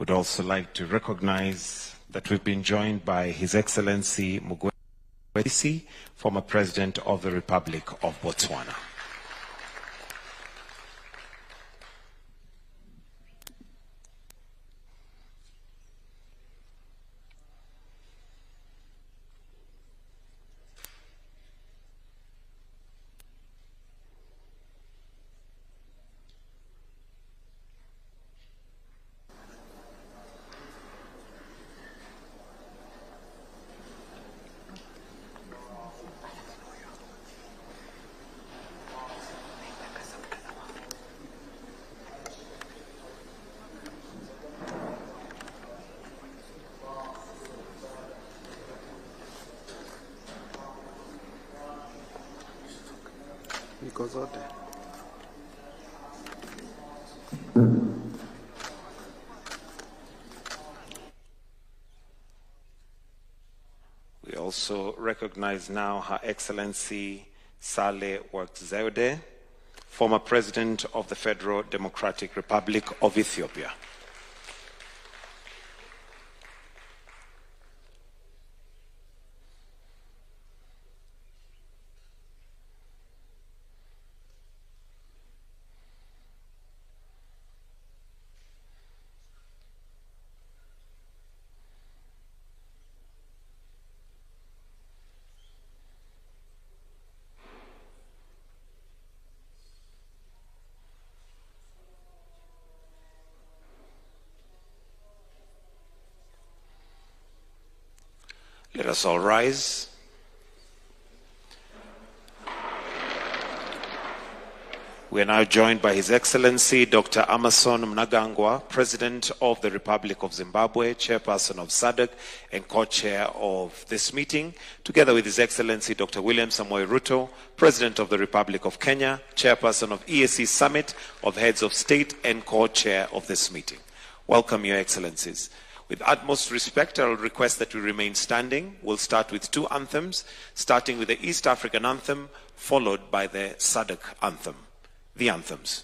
Would also like to recognize that we've been joined by His Excellency Mugwesi, former President of the Republic of Botswana. We also recognize now Her Excellency Sale Work-Zewde, former President of the Federal Democratic Republic of Ethiopia. Let us all rise. We are now joined by His Excellency Dr. Emmerson Mnangagwa, President of the Republic of Zimbabwe, Chairperson of SADC and Co-Chair of this meeting, together with His Excellency Dr. William Samoei Ruto, President of the Republic of Kenya, Chairperson of EAC Summit of Heads of State and Co-Chair of this meeting. Welcome, Your Excellencies. With utmost respect, I will request that we remain standing. We'll start with two anthems, starting with the East African anthem, followed by the SADC anthem. The anthems.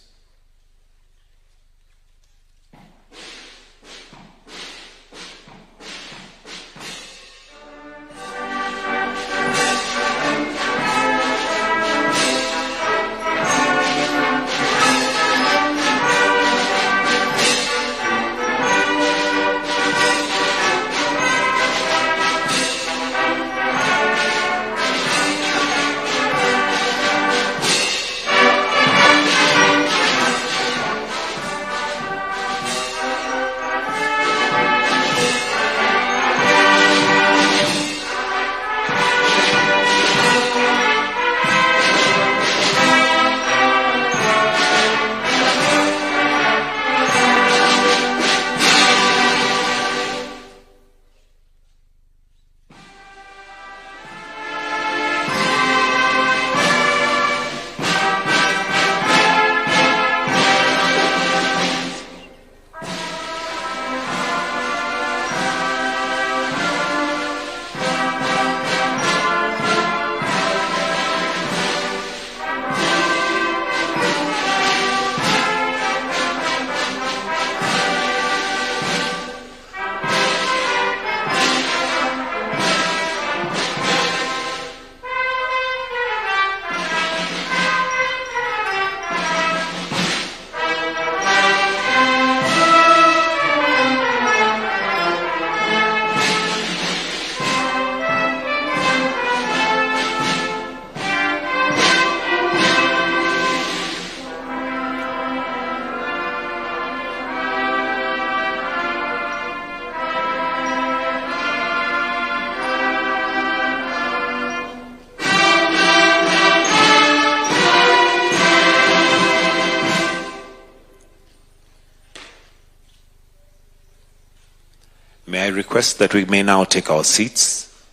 May I request that we may now take our seats.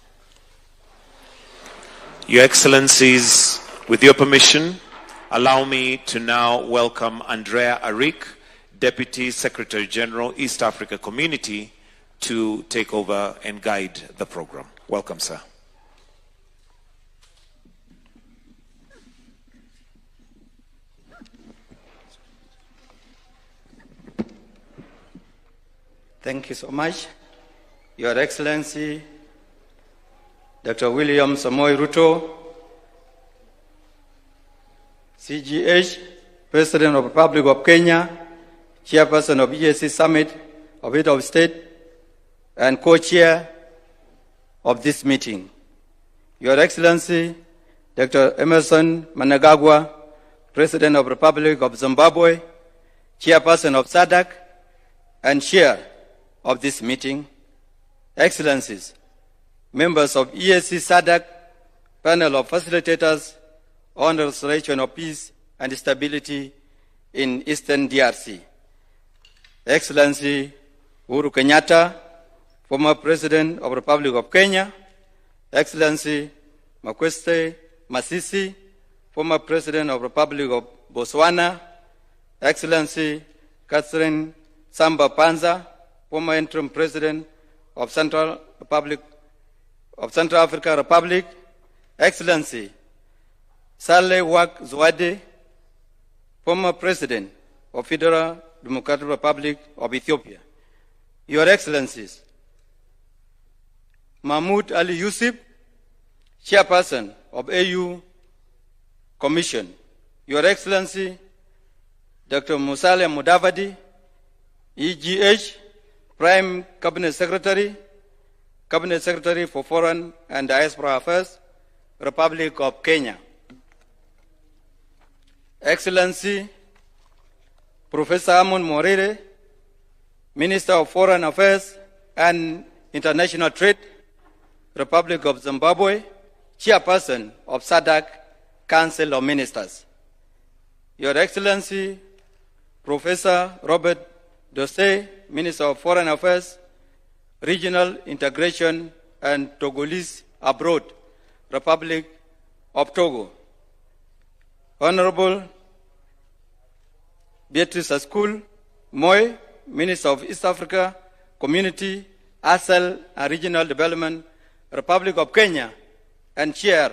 Your Excellencies, with your permission, allow me to now welcome Andrea Arik, Deputy Secretary General, East Africa Community, to take over and guide the program. Welcome, sir. Thank you so much. Your Excellency, Dr. William Samoei Ruto, CGH, President of the Republic of Kenya, Chairperson of EAC Summit of Head of State, and Co-Chair of this meeting. Your Excellency, Dr. Emmerson Mnangagwa, President of the Republic of Zimbabwe, Chairperson of SADC, and Chair of this meeting. Excellencies, members of EAC-SADC panel of facilitators on the restoration of peace and stability in Eastern DRC. Excellency Uhuru Kenyatta, former President of the Republic of Kenya. Excellency Makweste Masisi, former President of the Republic of Botswana. Excellency Catherine Samba Panza, former interim President of Central African Republic. Excellency Saleh Wak Zwade, former President of Federal Democratic Republic of Ethiopia. Your Excellencies, Mahmoud Ali Yusuf, Chairperson of AU Commission. Your Excellency, Dr. Musalia Mudavadi, EGH, Prime Cabinet Secretary for Foreign and Diaspora Affairs, Republic of Kenya. Excellency, Professor Amon Morire, Minister of Foreign Affairs and International Trade, Republic of Zimbabwe, Chairperson of SADC Council of Ministers. Your Excellency, Professor Robert Dosey, Minister of Foreign Affairs, Regional Integration and Togolese Abroad, Republic of Togo. Honorable Beatrice Askul Moy, Minister of East Africa, Community, ASEL and Regional Development, Republic of Kenya, and Chair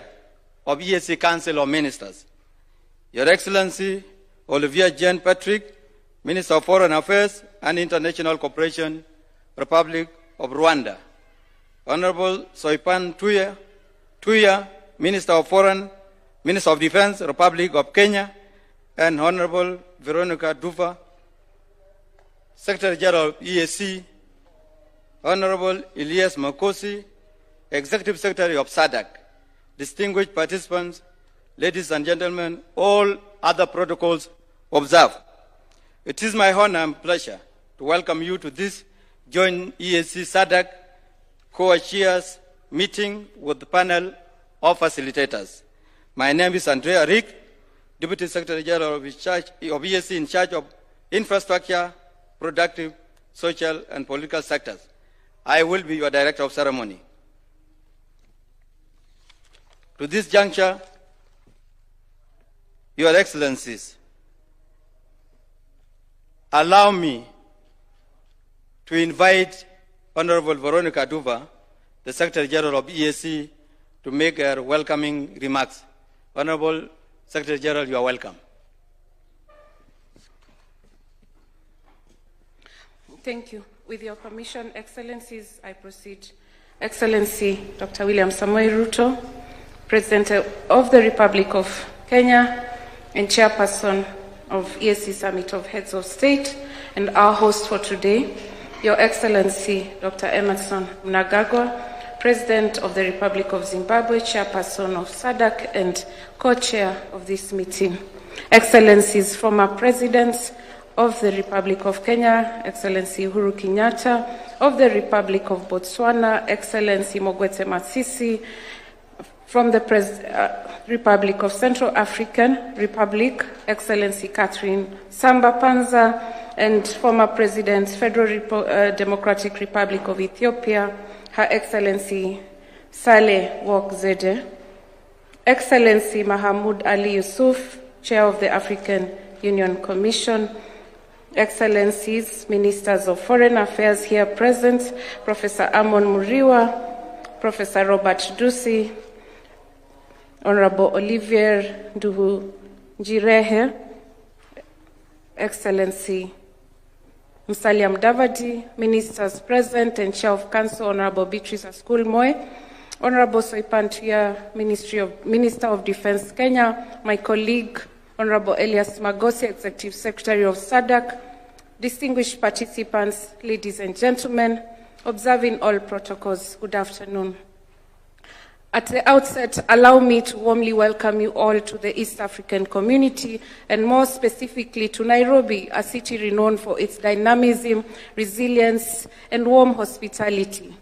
of EAC Council of Ministers. Your Excellency, Olivier Jean Patrick, Minister of Foreign Affairs and International Cooperation, Republic of Rwanda. Honorable Soipan Tuya, Minister of Defense, Republic of Kenya, and Honorable Veronica Dufa, Secretary General of EAC, Honorable Elias Makosi, Executive Secretary of SADC, distinguished participants, ladies and gentlemen, all other protocols observed. It is my honor and pleasure to welcome you to this joint EAC-SADC co-chairs meeting with the panel of facilitators. My name is Andrea Rick, Deputy Secretary General of EAC in charge of infrastructure, productive, social, and political sectors. I will be your Director of Ceremony. To this juncture, Your Excellencies, allow me to invite Honorable Veronica Duva, the Secretary General of EAC, to make her welcoming remarks. Honorable Secretary General, you are welcome. Thank you. With your permission, Excellencies, I proceed. Excellency Dr. William Samoei Ruto, President of the Republic of Kenya and Chairperson of EAC Summit of Heads of State, and our host for today, Your Excellency Dr. Emmerson Mnangagwa, President of the Republic of Zimbabwe, Chairperson of SADC and Co-Chair of this meeting. Excellencies, former Presidents of the Republic of Kenya, Excellency Uhuru Kenyatta, of the Republic of Botswana, Excellency Mogwete Masisi, from the Republic of Central African Republic, Excellency Catherine Samba Panza, and former President, Federal Democratic Republic of Ethiopia, Her Excellency Saleh Wak Zwade, Excellency Mahmoud Ali Yusuf, Chair of the African Union Commission, Excellencies, Ministers of Foreign Affairs here present, Professor Amon Muriwa, Professor Robert Dusi, Honorable Olivier Nduhu Njirehe, Excellency Musalia Mudavadi, Ministers present, and Chair of Council, Honorable Beatrice Askul Moy, Honorable Soipantuya, Minister of Defense Kenya, my colleague, Honorable Elias Magosi, Executive Secretary of SADC, distinguished participants, ladies and gentlemen, observing all protocols, good afternoon. At the outset, allow me to warmly welcome you all to the East African community, and more specifically to Nairobi, a city renowned for its dynamism, resilience, and warm hospitality.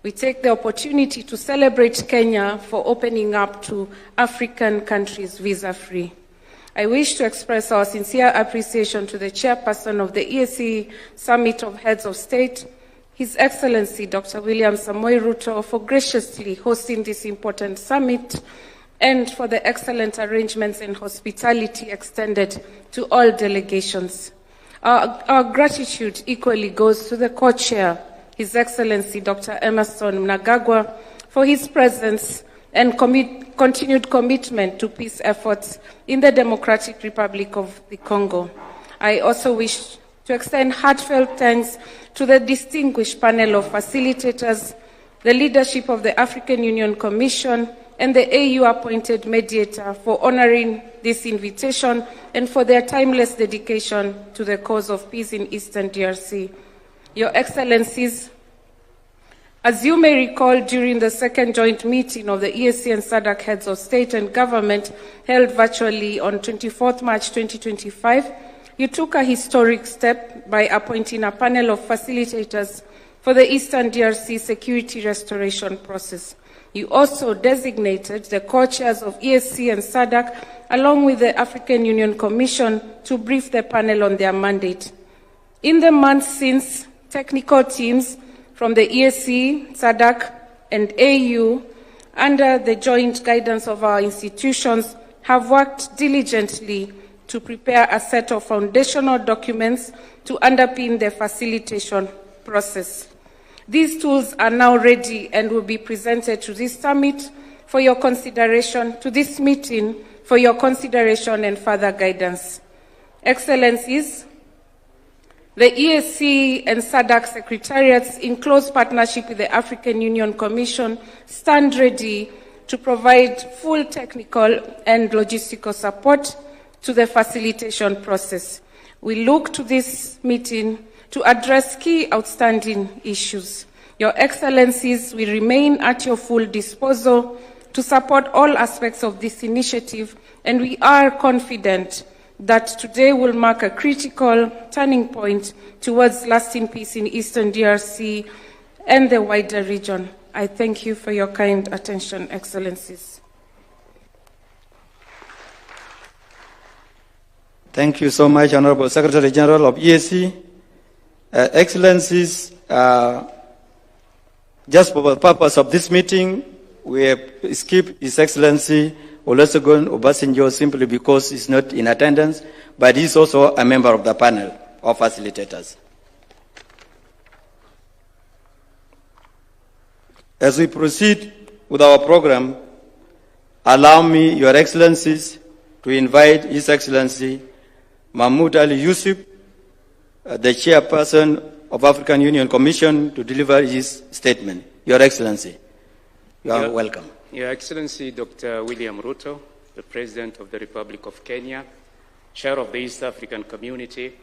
We take the opportunity to celebrate Kenya for opening up to African countries visa-free. I wish to express our sincere appreciation to the chairperson of the EAC Summit of Heads of State, His Excellency Dr. William Samoei Ruto, for graciously hosting this important summit and for the excellent arrangements and hospitality extended to all delegations. Our gratitude equally goes to the co-chair, His Excellency Dr. Emmerson Mnangagwa, for his presence and continued commitment to peace efforts in the Democratic Republic of the Congo. I also wish to extend heartfelt thanks to the distinguished panel of facilitators, the leadership of the African Union Commission, and the AU-appointed mediator for honoring this invitation and for their timeless dedication to the cause of peace in Eastern DRC. Your Excellencies, as you may recall, during the second joint meeting of the EAC and SADC heads of state and government held virtually on 24th March 2025, you took a historic step by appointing a panel of facilitators for the Eastern DRC security restoration process. You also designated the co-chairs of EAC and SADC, along with the African Union Commission, to brief the panel on their mandate. In the months since, technical teams from the EAC, SADC, and AU, under the joint guidance of our institutions, have worked diligently to prepare a set of foundational documents to underpin the facilitation process. These tools are now ready and will be presented to this summit for your consideration, to this meeting for your consideration and further guidance. Excellencies, the EAC and SADC secretariats, in close partnership with the African Union Commission, stand ready to provide full technical and logistical support to the facilitation process. We look to this meeting to address key outstanding issues. Your Excellencies, we remain at your full disposal to support all aspects of this initiative, and we are confident that today will mark a critical turning point towards lasting peace in Eastern DRC and the wider region. I thank you for your kind attention, Excellencies. Thank you so much, Honorable Secretary General of EAC. Excellencies, just for the purpose of this meeting, we have skipped His Excellency Olusegun Obasanjo simply because he's not in attendance, but he's also a member of the panel of facilitators. As we proceed with our program, allow me, Your Excellencies, to invite His Excellency Mahmoud Ali Yusuf, the chairperson of African Union Commission, to deliver his statement. Your Excellency, you are welcome. Your Excellency Dr. William Ruto, the President of the Republic of Kenya, Chair of the East African Community,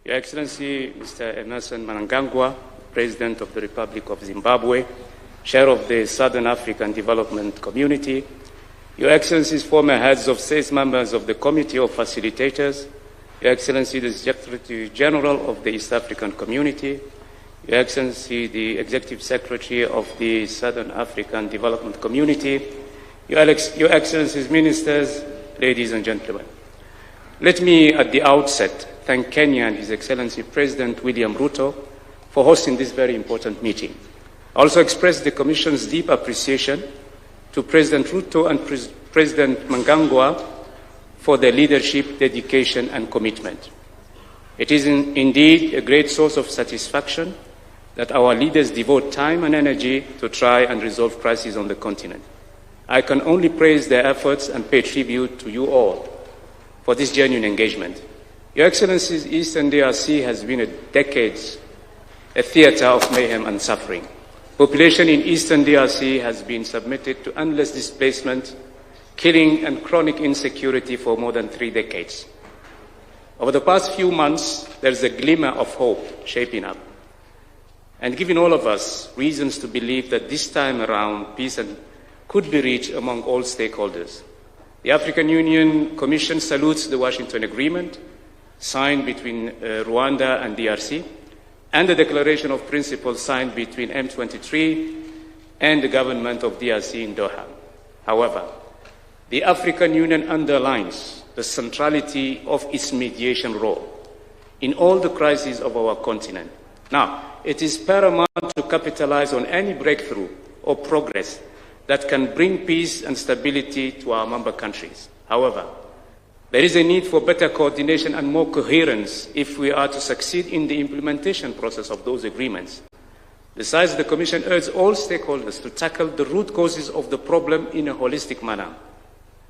Your Excellency Mr. Emmerson Mnangagwa, President of the Republic of Zimbabwe, Chair of the Southern African Development Community, Your Excellencies, former heads of state, members of the Committee of Facilitators, Your Excellency, the Secretary General of the East African Community, Your Excellency, the Executive Secretary of the Southern African Development Community, Your Excellencies, Ministers, ladies and gentlemen. Let me, at the outset, thank Kenya and His Excellency President William Ruto for hosting this very important meeting. I also express the Commission's deep appreciation to President Ruto and President Mnangagwa for their leadership, dedication, and commitment. It is indeed a great source of satisfaction that our leaders devote time and energy to try and resolve crises on the continent. I can only praise their efforts and pay tribute to you all for this genuine engagement. Your Excellencies, Eastern DRC has been a decades a theater of mayhem and suffering. Population in Eastern DRC has been submitted to endless displacement, killing and chronic insecurity for more than 3 decades. Over the past few months, there's a glimmer of hope shaping up, and giving all of us reasons to believe that this time around, peace could be reached among all stakeholders. The African Union Commission salutes the Washington Agreement signed between Rwanda and DRC, and the Declaration of Principles signed between M23 and the government of DRC in Doha. However, the African Union underlines the centrality of its mediation role in all the crises of our continent. Now, it is paramount to capitalize on any breakthrough or progress that can bring peace and stability to our member countries. However, there is a need for better coordination and more coherence if we are to succeed in the implementation process of those agreements. Besides, the Commission urges all stakeholders to tackle the root causes of the problem in a holistic manner.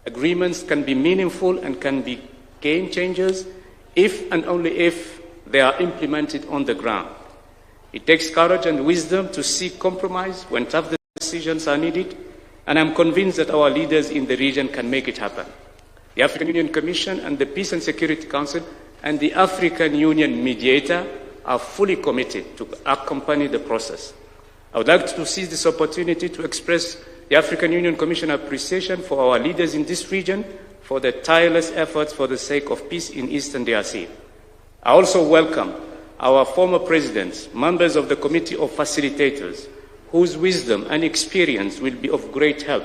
Agreements can be meaningful and can be game changers if and only if they are implemented on the ground. It takes courage and wisdom to seek compromise when tough decisions are needed, and I'm convinced that our leaders in the region can make it happen. The African Union Commission and the Peace and Security Council and the African Union mediator are fully committed to accompany the process. I would like to seize this opportunity to express the African Union Commission appreciation for our leaders in this region for their tireless efforts for the sake of peace in Eastern DRC. I also welcome our former presidents, members of the Committee of Facilitators, whose wisdom and experience will be of great help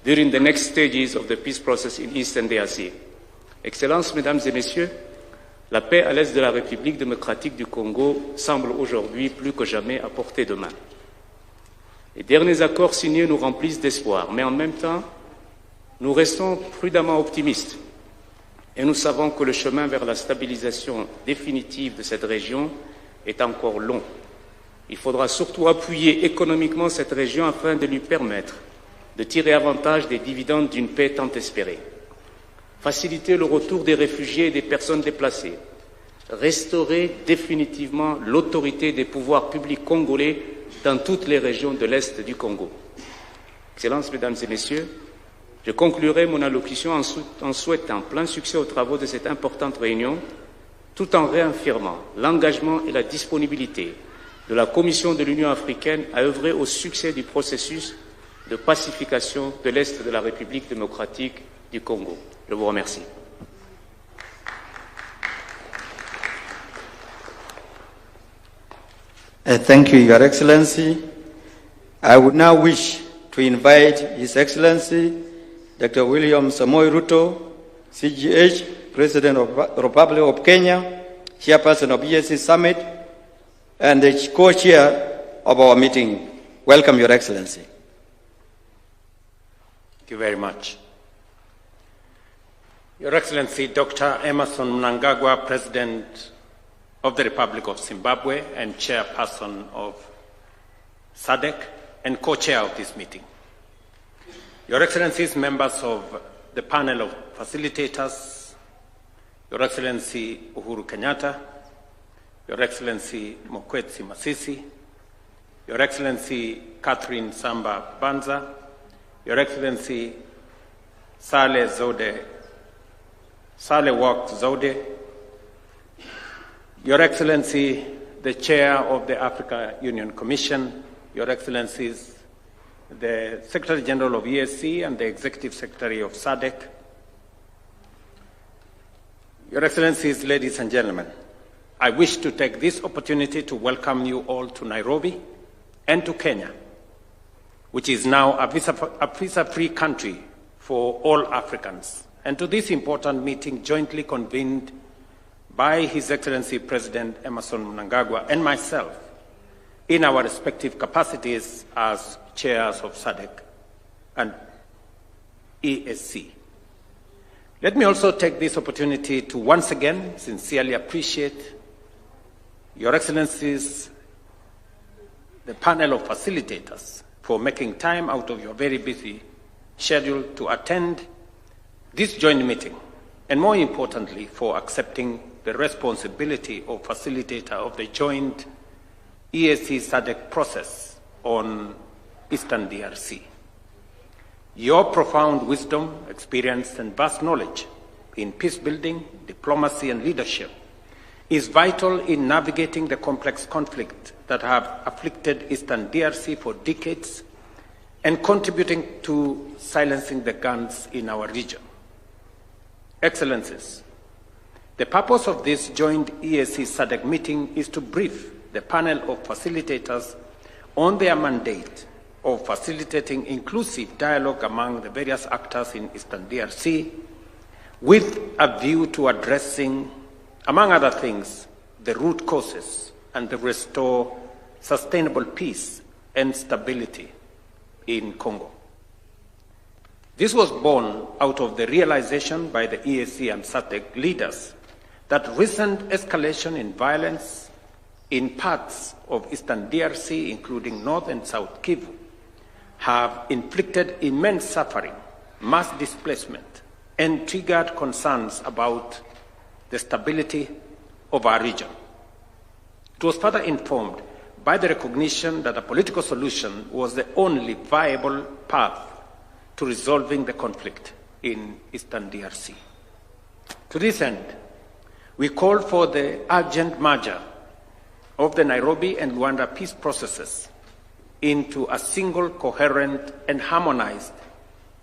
during the next stages of the peace process in Eastern DRC. Excellences, Mesdames et Messieurs, la paix à l'est de la République démocratique du Congo semble aujourd'hui plus que jamais à portée de main. Les derniers accords signés nous remplissent d'espoir, mais en même temps, nous restons prudemment optimistes. Et nous savons que le chemin vers la stabilisation définitive de cette région est encore long. Il faudra surtout appuyer économiquement cette région afin de lui permettre de tirer avantage des dividendes d'une paix tant espérée. Faciliter le retour des réfugiés et des personnes déplacées. Restaurer définitivement l'autorité des pouvoirs publics congolais dans toutes les régions de l'Est du Congo. Excellences, Mesdames et Messieurs, je conclurai mon allocution en souhaitant plein succès aux travaux de cette importante réunion, tout en réaffirmant l'engagement et la disponibilité de la Commission de l'Union africaine à œuvrer au succès du processus de pacification de l'Est de la République démocratique du Congo. Je vous remercie. Thank you, Your Excellency. I would now wish to invite His Excellency Dr. William Samoei Ruto, CGH, President of the Republic of Kenya, Chairperson of EAC Summit, and the co-chair of our meeting. Welcome, Your Excellency. Thank you very much. Your Excellency, Dr. Emmerson Mnangagwa, President of the Republic of Zimbabwe and Chairperson of SADC and co-chair of this meeting. Your Excellencies, members of the panel of facilitators, Your Excellency Uhuru Kenyatta, Your Excellency Mokwetsi Masisi, Your Excellency Catherine Samba Banza, Your Excellency Saleh Wak Zode, Your Excellency, the Chair of the Africa Union Commission, Your Excellencies, the Secretary General of EAC and the Executive Secretary of SADC, Your Excellencies, ladies and gentlemen, I wish to take this opportunity to welcome you all to Nairobi and to Kenya, which is now a visa-free country for all Africans, and to this important meeting jointly convened by His Excellency President Emmerson Mnangagwa and myself in our respective capacities as chairs of SADC and EAC. Let me also take this opportunity to once again sincerely appreciate Your Excellencies, the panel of facilitators, for making time out of your very busy schedule to attend this joint meeting, and more importantly, for accepting the responsibility of facilitator of the joint EAC-SADC process on Eastern DRC. Your profound wisdom, experience, and vast knowledge in peace building, diplomacy, and leadership is vital in navigating the complex conflict that have afflicted Eastern DRC for decades and contributing to silencing the guns in our region. Excellencies, the purpose of this joint EAC-SADC meeting is to brief the panel of facilitators on their mandate of facilitating inclusive dialogue among the various actors in Eastern DRC with a view to addressing, among other things, the root causes and to restore sustainable peace and stability in Congo. This was born out of the realization by the EAC and SADC leaders that recent escalation in violence in parts of Eastern DRC, including North and South Kivu, have inflicted immense suffering, mass displacement, and triggered concerns about the stability of our region. It was further informed by the recognition that a political solution was the only viable path to resolving the conflict in Eastern DRC. To this end, we called for the urgent merger of the Nairobi and Luanda peace processes into a single, coherent, and harmonized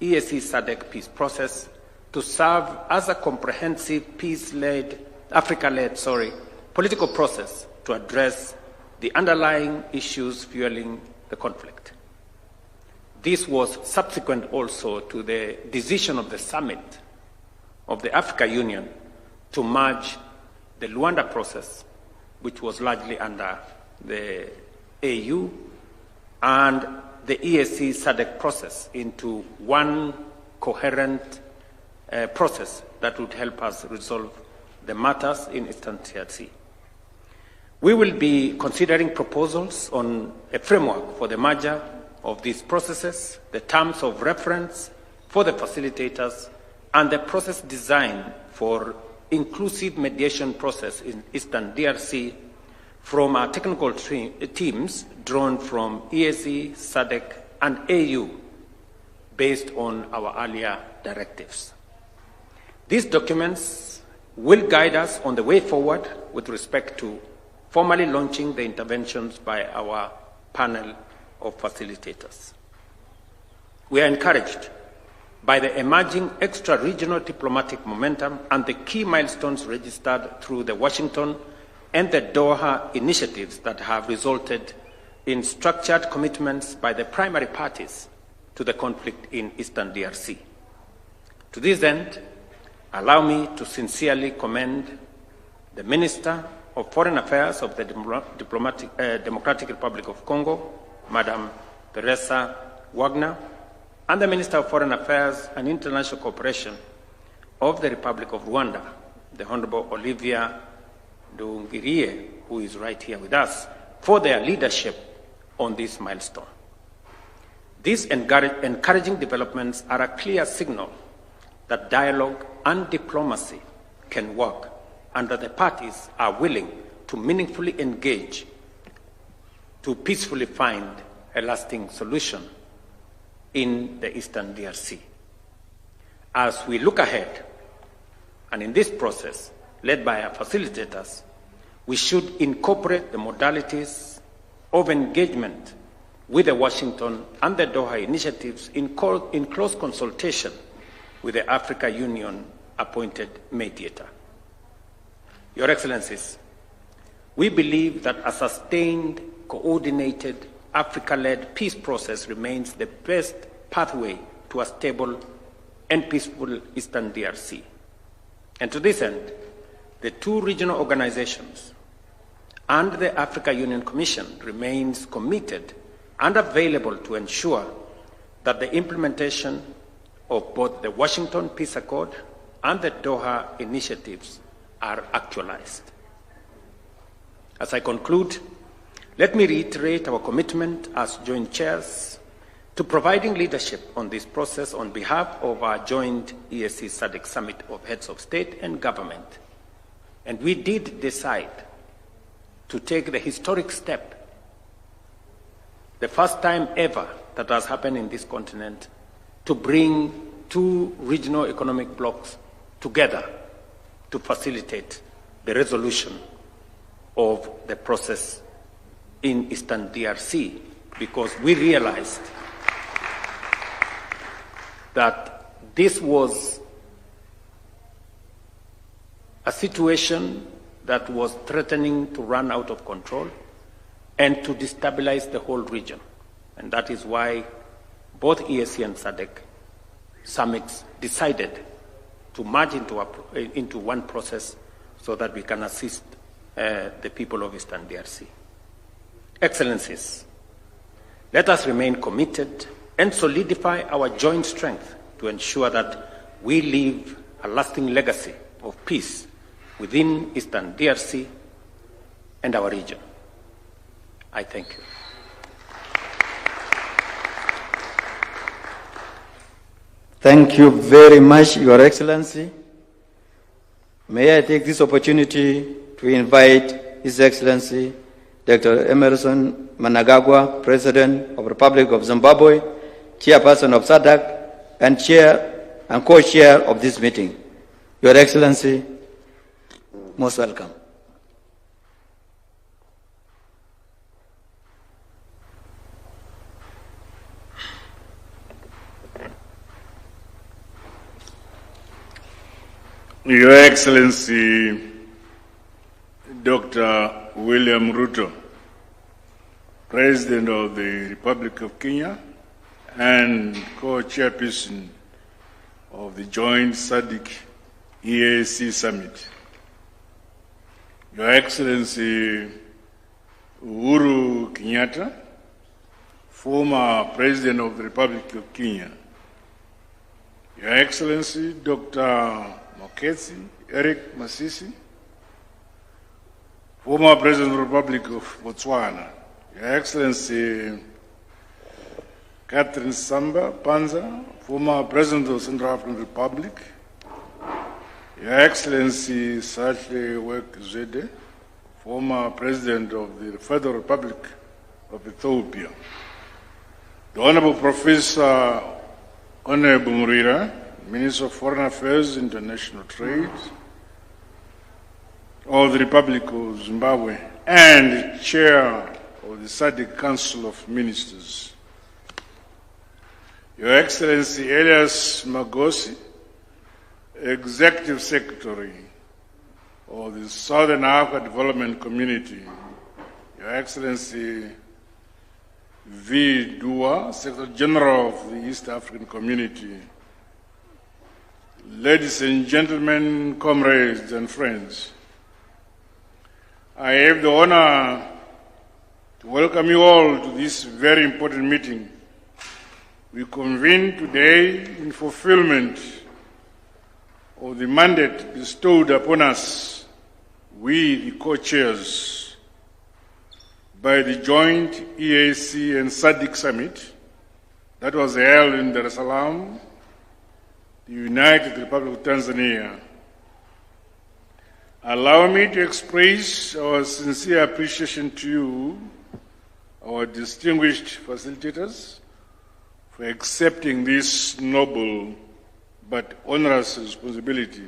EAC-SADC peace process to serve as a comprehensive Africa-led political process to address the underlying issues fueling the conflict. This was subsequent also to the decision of the summit of the Africa Union to merge the Luanda process, which was largely under the AU, and the EAC-SADC process into one coherent process that would help us resolve the matters in Eastern DRC. We will be considering proposals on a framework for the merger of these processes, the terms of reference for the facilitators, and the process design for inclusive mediation process in Eastern DRC from our technical teams drawn from EAC, SADC, and AU based on our earlier directives. These documents will guide us on the way forward with respect to formally launching the interventions by our panel of facilitators. We are encouraged by the emerging extra-regional diplomatic momentum and the key milestones registered through the Washington and the Doha initiatives that have resulted in structured commitments by the primary parties to the conflict in Eastern DRC. To this end, allow me to sincerely commend the Minister of Foreign Affairs of the Democratic Republic of Congo, Madam Teresa Wagner, and the Minister of Foreign Affairs and International Cooperation of the Republic of Rwanda, the Honorable Olivia Nduhungirehe, who is right here with us, for their leadership on this milestone. These encouraging developments are a clear signal that dialogue and diplomacy can work and that the parties are willing to meaningfully engage to peacefully find a lasting solution in the Eastern DRC. As we look ahead, and in this process, led by our facilitators, we should incorporate the modalities of engagement with the Washington and the Doha initiatives in close consultation with the Africa Union appointed mediator. Your Excellencies, we believe that a sustained, coordinated, Africa-led peace process remains the best pathway to a stable and peaceful Eastern DRC. And to this end, the two regional organizations and the Africa Union Commission remains committed and available to ensure that the implementation of both the Washington Peace Accord and the Doha initiatives are actualized. As I conclude, let me reiterate our commitment as joint chairs to providing leadership on this process on behalf of our joint EAC-SADC Summit of Heads of State and Government, And we did decide to take the historic step, the first time ever that has happened in this continent, to bring two regional economic blocs together to facilitate the resolution of the process in Eastern DRC, because we realized that this was a situation that was threatening to run out of control and to destabilize the whole region. And that is why both EAC and SADC summits decided to merge into one process so that we can assist the people of Eastern DRC. Excellencies, let us remain committed and solidify our joint strength to ensure that we leave a lasting legacy of peace within Eastern DRC and our region. I thank you. Thank you very much, Your Excellency. May I take this opportunity to invite His Excellency Dr. Emerson Mnangagwa, President of the Republic of Zimbabwe, Chairperson of SADC, and Chair and Co-Chair of this meeting. Your Excellency, most welcome. Your Excellency, Dr. William Ruto, President of the Republic of Kenya and co-chairperson of the joint SADC EAC Summit. Your Excellency, Uhuru Kenyatta, former President of the Republic of Kenya. Your Excellency, Dr. Moketsi Eric Masisi, former President of the Republic of Botswana. Your Excellency, Catherine Samba Panza, former President of the Central African Republic. Your Excellency, Sahle-Work Zwede, former President of the Federal Republic of Ethiopia. The Honorable Professor Honorable Murira, Minister of Foreign Affairs, International Trade of the Republic of Zimbabwe, and Chair of the SADC Council of Ministers. Your Excellency Elias Magosi, Executive Secretary of the Southern Africa Development Community. Your Excellency V. Dua, Secretary General of the East African Community. Ladies and gentlemen, comrades and friends, I have the honor to welcome you all to this very important meeting. We convene today in fulfillment of the mandate bestowed upon us, we the co-chairs, by the joint EAC and SADC Summit that was held in Dar es Salaam, the United Republic of Tanzania. Allow me to express our sincere appreciation to you, our distinguished facilitators, for accepting this noble but onerous responsibility.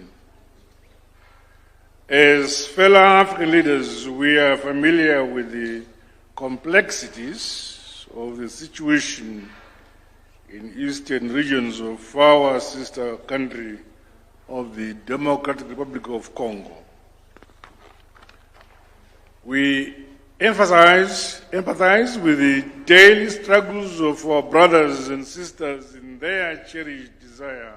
As fellow African leaders, we are familiar with the complexities of the situation in eastern regions of our sister country of the Democratic Republic of Congo. We empathize with the daily struggles of our brothers and sisters in their cherished desire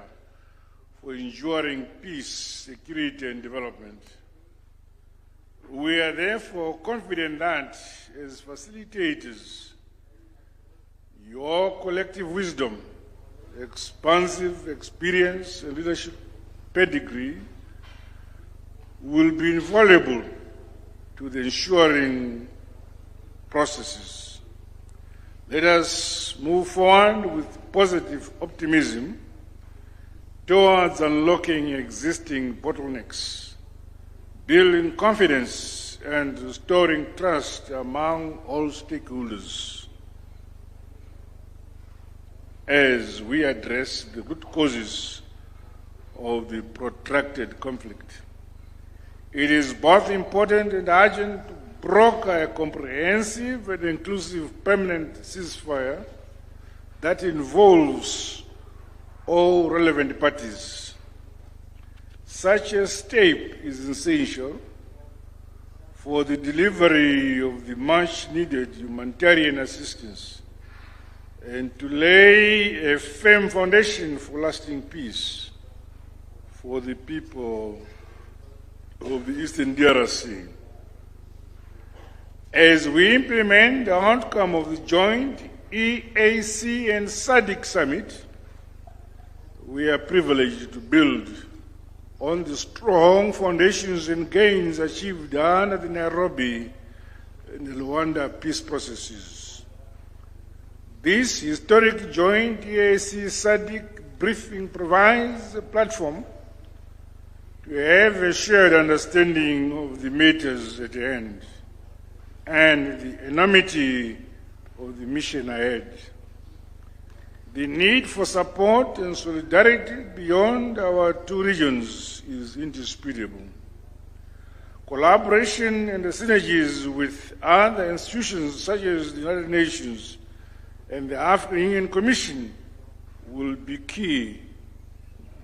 for ensuring peace, security, and development. We are therefore confident that, as facilitators, your collective wisdom, expansive experience, and leadership pedigree will be invaluable to the ensuring processes. Let us move forward with positive optimism towards unlocking existing bottlenecks, building confidence and restoring trust among all stakeholders as we address the root causes of the protracted conflict. It is both important and urgent to broker a comprehensive and inclusive permanent ceasefire that involves all relevant parties. Such a step is essential for the delivery of the much-needed humanitarian assistance and to lay a firm foundation for lasting peace for the people of the Eastern DRC. As we implement the outcome of the joint EAC and SADC summit, we are privileged to build on the strong foundations and gains achieved under the Nairobi and the Luanda peace processes. This historic joint EAC-SADC briefing provides a platform to have a shared understanding of the matters at hand and the enormity of the mission ahead. The need for support and solidarity beyond our two regions is indisputable. Collaboration and the synergies with other institutions such as the United Nations and the African Union Commission will be key,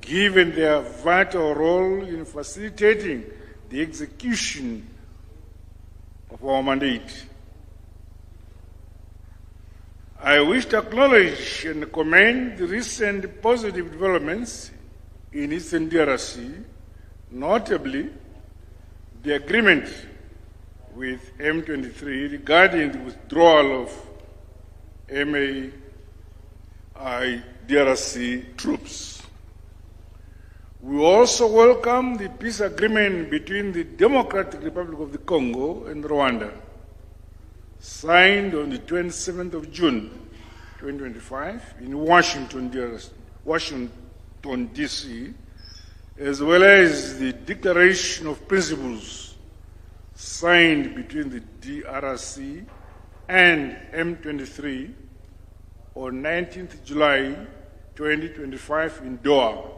given their vital role in facilitating the execution of our mandate. I wish to acknowledge and commend the recent positive developments in Eastern DRC, notably the agreement with M23 regarding the withdrawal of DRC troops. We also welcome the peace agreement between the Democratic Republic of the Congo and Rwanda, signed on the 27th of June 2025 in Washington, D.C., as well as the Declaration of Principles signed between the DRC and M23 on 19th July 2025 in Doha.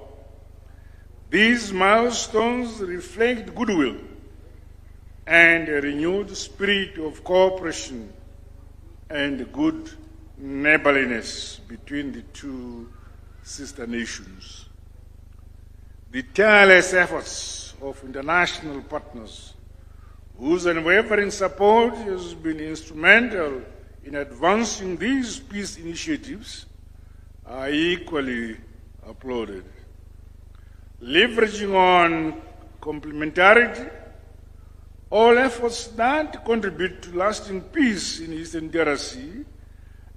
These milestones reflect goodwill and a renewed spirit of cooperation and good neighborliness between the two sister nations. The tireless efforts of international partners, whose unwavering support has been instrumental in advancing these peace initiatives, are equally applauded. Leveraging on complementarity, all efforts that contribute to lasting peace in Eastern DRC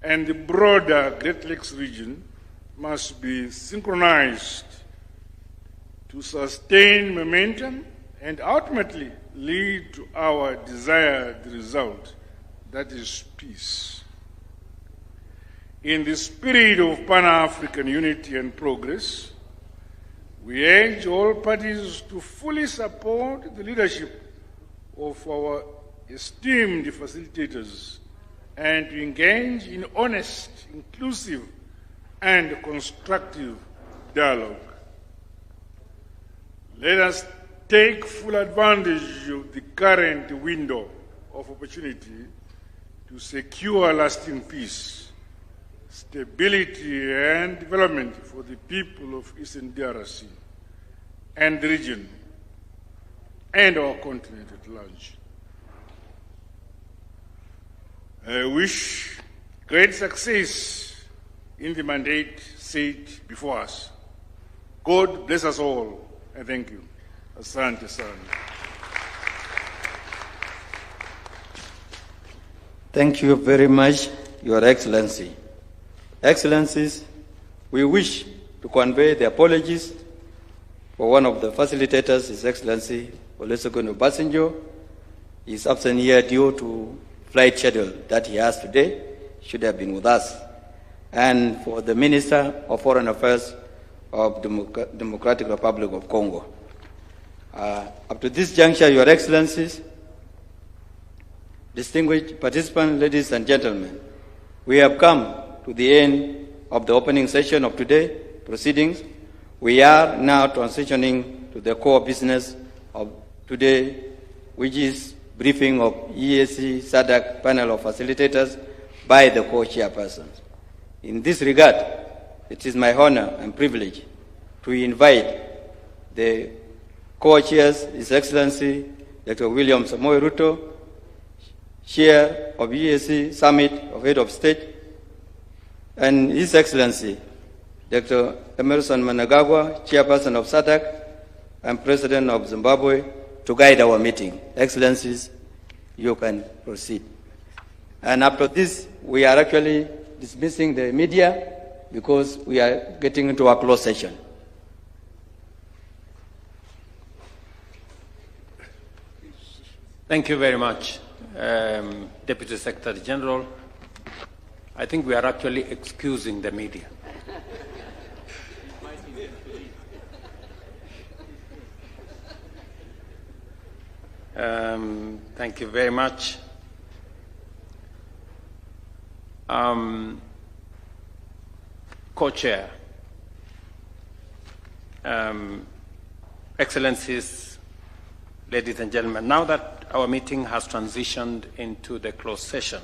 and the broader Great Lakes region must be synchronized to sustain momentum and ultimately lead to our desired result, that is peace. In the spirit of Pan-African unity and progress, we urge all parties to fully support the leadership of our esteemed facilitators and to engage in honest, inclusive, and constructive dialogue. Let us take full advantage of the current window of opportunity to secure lasting peace, stability, and development for the people of Eastern DRC and the region and our continent at large. I wish great success in the mandate set before us. God bless us all, and thank you. Asante sana. Thank you very much, Your Excellency. Excellencies, we wish to convey the apologies for one of the facilitators, His Excellency Olusegun Obasanjo. He is absent here due to flight schedule that he has today, should have been with us. And for the Minister of Foreign Affairs of Democratic Republic of Congo. Up to this juncture, Your Excellencies, distinguished participants, ladies and gentlemen, we have come to the end of the opening session of today's proceedings. We are now transitioning to the core business of today, which is briefing of EAC-SADC panel of facilitators by the co-chairpersons. In this regard, it is my honor and privilege to invite the co-chairs, His Excellency Dr. William Samoei Ruto, Chair of EAC Summit of Head of State, and His Excellency Dr. Emerson Mnangagwa, Chairperson of SADC and President of Zimbabwe, to guide our meeting. Excellencies, you can proceed. And after this, we are actually dismissing the media because we are getting into a closed session. Thank you very much, Deputy Secretary General. I think we are actually excusing the media. Thank you very much. Co-chair, Excellencies, ladies and gentlemen, now that our meeting has transitioned into the closed session,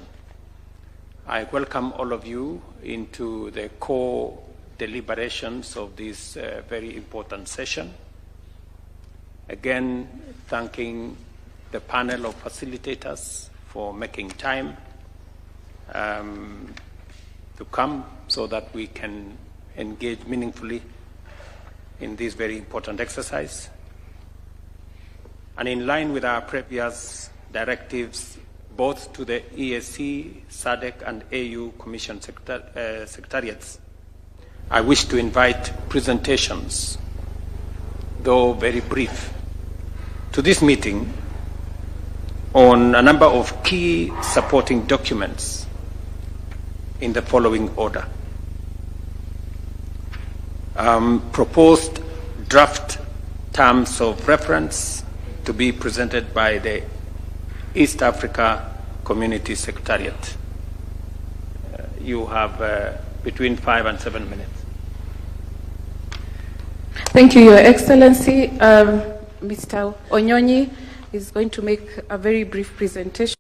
I welcome all of you into the core deliberations of this very important session. Again, thanking the panel of facilitators for making time to come so that we can engage meaningfully in this very important exercise. And in line with our previous directives, both to the EAC, SADC, and AU Commission Secretariats, I wish to invite presentations, though very brief, to this meeting on a number of key supporting documents in the following order. Proposed draft terms of reference to be presented by the East Africa Community Secretariat. You have between 5 and 7 minutes. Thank you, Your Excellency. Mr. Onyonyi is going to make a very brief presentation.